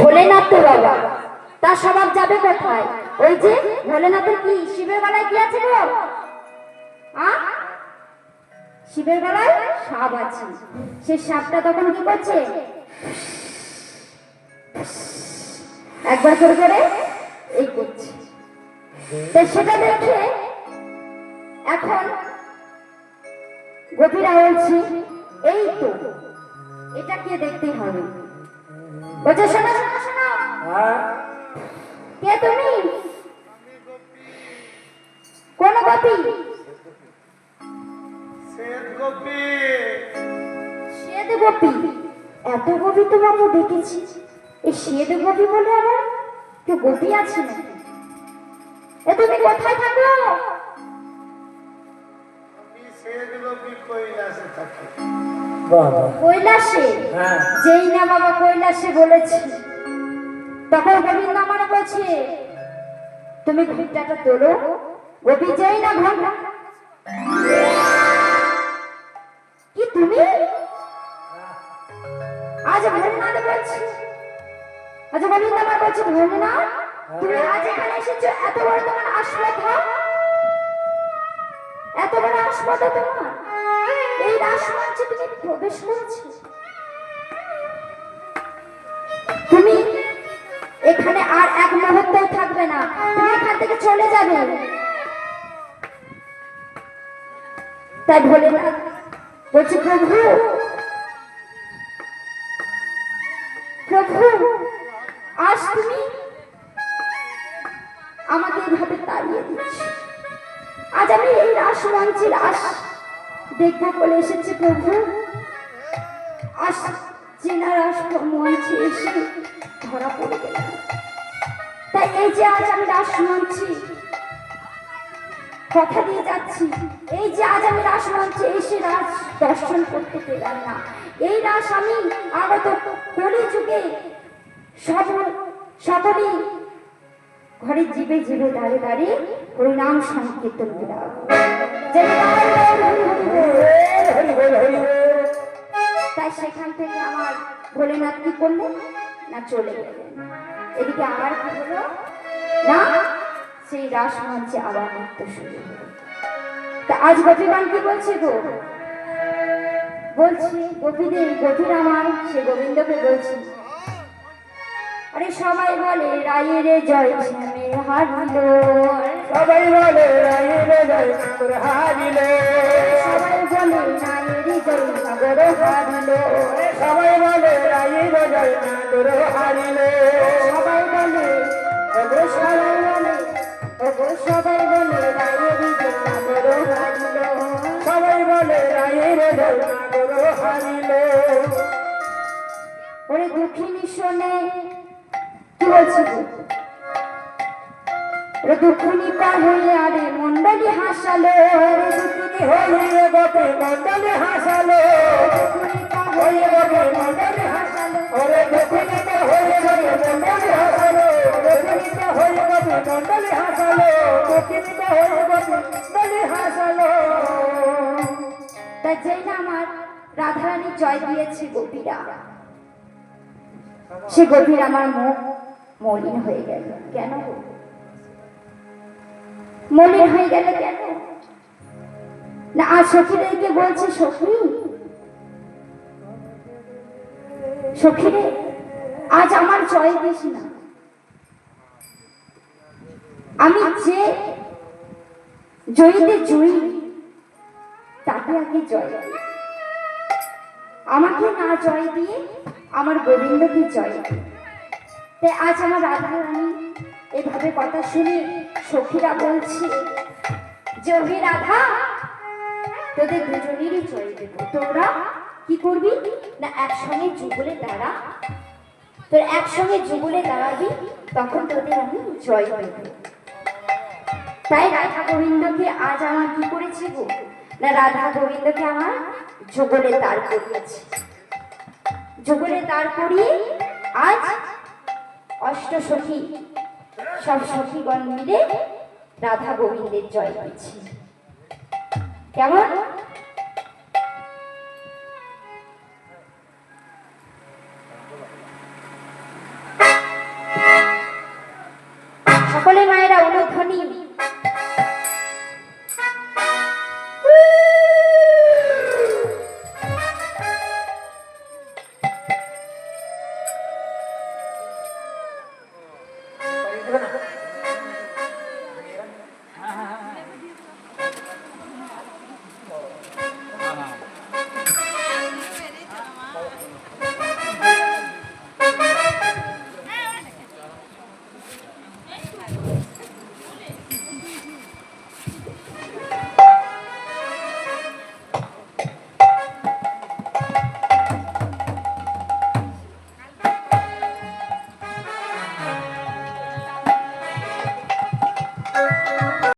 ভোলেনাথ তো বাবা, তার স্বভাব যাবে কোথায়? ওই যে ভোলেনাথের কি শিবের গলায় কি আছে গো? শিবের গলায় সাপ আছে। সেই সাপটা তখন কি করছে? একবার করে করে এই করছে। সেটা দেখে এখন গোপীরা বলছে এই তো, এটা কে দেখতে হবে। বলছে শোনো শোনো শোনো, কে তুমি? কোন গোপী? শ্বেত গোপী। শ্বেত গোপী? এত গোপী তো বাবু দেখেছি, এই শ্বেত গোপী বলে আবার কেউ গোপী আছে নাকি? এ তুমি কোথায় থাকো? কৈলাসে? যেই না বাবা কৈলাসে বলেছি, তখন গোবিন্দ আমার বলছে তুমি ঘুমটাটা তোলো। গোপী যেই না ঘুম, কি তুমি? আজ ভোলেনাথ বলছি, আজ গোবিন্দ আমার বলছে ভোলেনাথ তুমি আজ এখানে এসেছো, এত বড় তোমার আসপথা, এত বড় আসপথা তোমার, এই রাসমঞ্চে তুমি প্রবেশ করেছো। তুমি এখানে আর এক মুহূর্ত থাকবে না, তুমি এখান থেকে চলে যাবে। তাই ভোলেনাথ বলছে প্রভু, প্রভু আজ তুমি আমাকে এইভাবে তাড়িয়ে দিচ্ছ। আজ আমি এই রাসমঞ্চে রাস দেখবো বলে এসেছি প্রভু, আজ চেনা রাসমঞ্চে এসে ধরা পড়ে গেলাম। তাই এই যে আজ আমি রাসমঞ্চে কথা দিয়ে যাচ্ছি, এই যে আজ আমি রাসমঞ্চে এসে রাস দর্শন করতে পেলাম না, এই রাস আমি আগত কলিযুগে সকলেই ঘরে জীবে জীবে দাঁড়িয়ে দাঁড়িয়ে হরিনাম সংকীর্তন দিলাম। তাই সেখান থেকে আমার ভোলেনাথ কি করলেন না চলে গেলেন। এদিকে আমার কি হলো না, সেই রাসমঞ্চে আবার নৃত্য শুরু হলো। তা আজ গোপীগণ কি বলছে গো? বলছি গোপীদের, গোপীরা আমার সে গোবিন্দকে বলছি, আরে সবাই বলে রায়ের জয় শ্যামে হারিল, সবাই বলে রায়ের জয় সাগর হারিল, সবাই বলে রায়ের জয় সাগর হারিল, সবাই বলে রায়ের জয় সাগর হারিল, সবাই বলে ওগো সবাই বলে, ওগো সবাই বলে রায়ের জয় সাগর হারিল, সবাই বলে রায়ের জয় সাগর হারিল। ওরে দুঃখিনী শোনে কি বলছি, দুঃখিনী পার হইলে আরে মন্ডলী হাসালো, দুঃখিনী হইলে গোপী মন্ডলী হাসালো, দুঃখিনী পার হইলে গোপী মন্ডলী হাসালো, ওরে দুঃখিনী পার হইলে গোপী মন্ডলী হাসালো, দুঃখিনী পার হইলে গোপী মন্ডলী হাসালো, দুঃখিনী পার হইলে গোপী মন্ডলী হাসালো। তাই যেই না আমার রাধারানী জয় দিয়েছে গোপীরা, সে গোপীর আমার মুখ মলিন হয়ে গেল। কেন মলিন হয়ে গেল? কেন না আজ সখীদেরকে বলছে, সখী সখীরে আজ আমার জয় দিস না, আমি যে জয়ীতে জয়ী তাকে আগে জয় দিই, আমাকে না জয় দিয়ে আমার গোবিন্দকে জয় দিই। তাই আজ আমার রাধারানী এভাবে কথা শুনে সখীরা বলছে যে ওহে রাধা, তোদের দুজনেরই জয় দেব, তোরা কি করবি না একসঙ্গে যুগলে দাঁড়া, তোর একসঙ্গে যুগলে দাঁড়াবি, তখন তোদের আমি জয় দেব। তাই রাধা গোবিন্দকে আজ আমার কি করেছে গো না, রাধা গোবিন্দকে আমার যুগলে দাঁড় করিয়েছে। যুগলে দাঁড় করিয়ে আজ অষ্ট সখী সব সখীগণ মিলে রাধা গোবিন্দের জয় দিচ্ছি। কেমন? সকলে মায়েরা উলুধ্বনি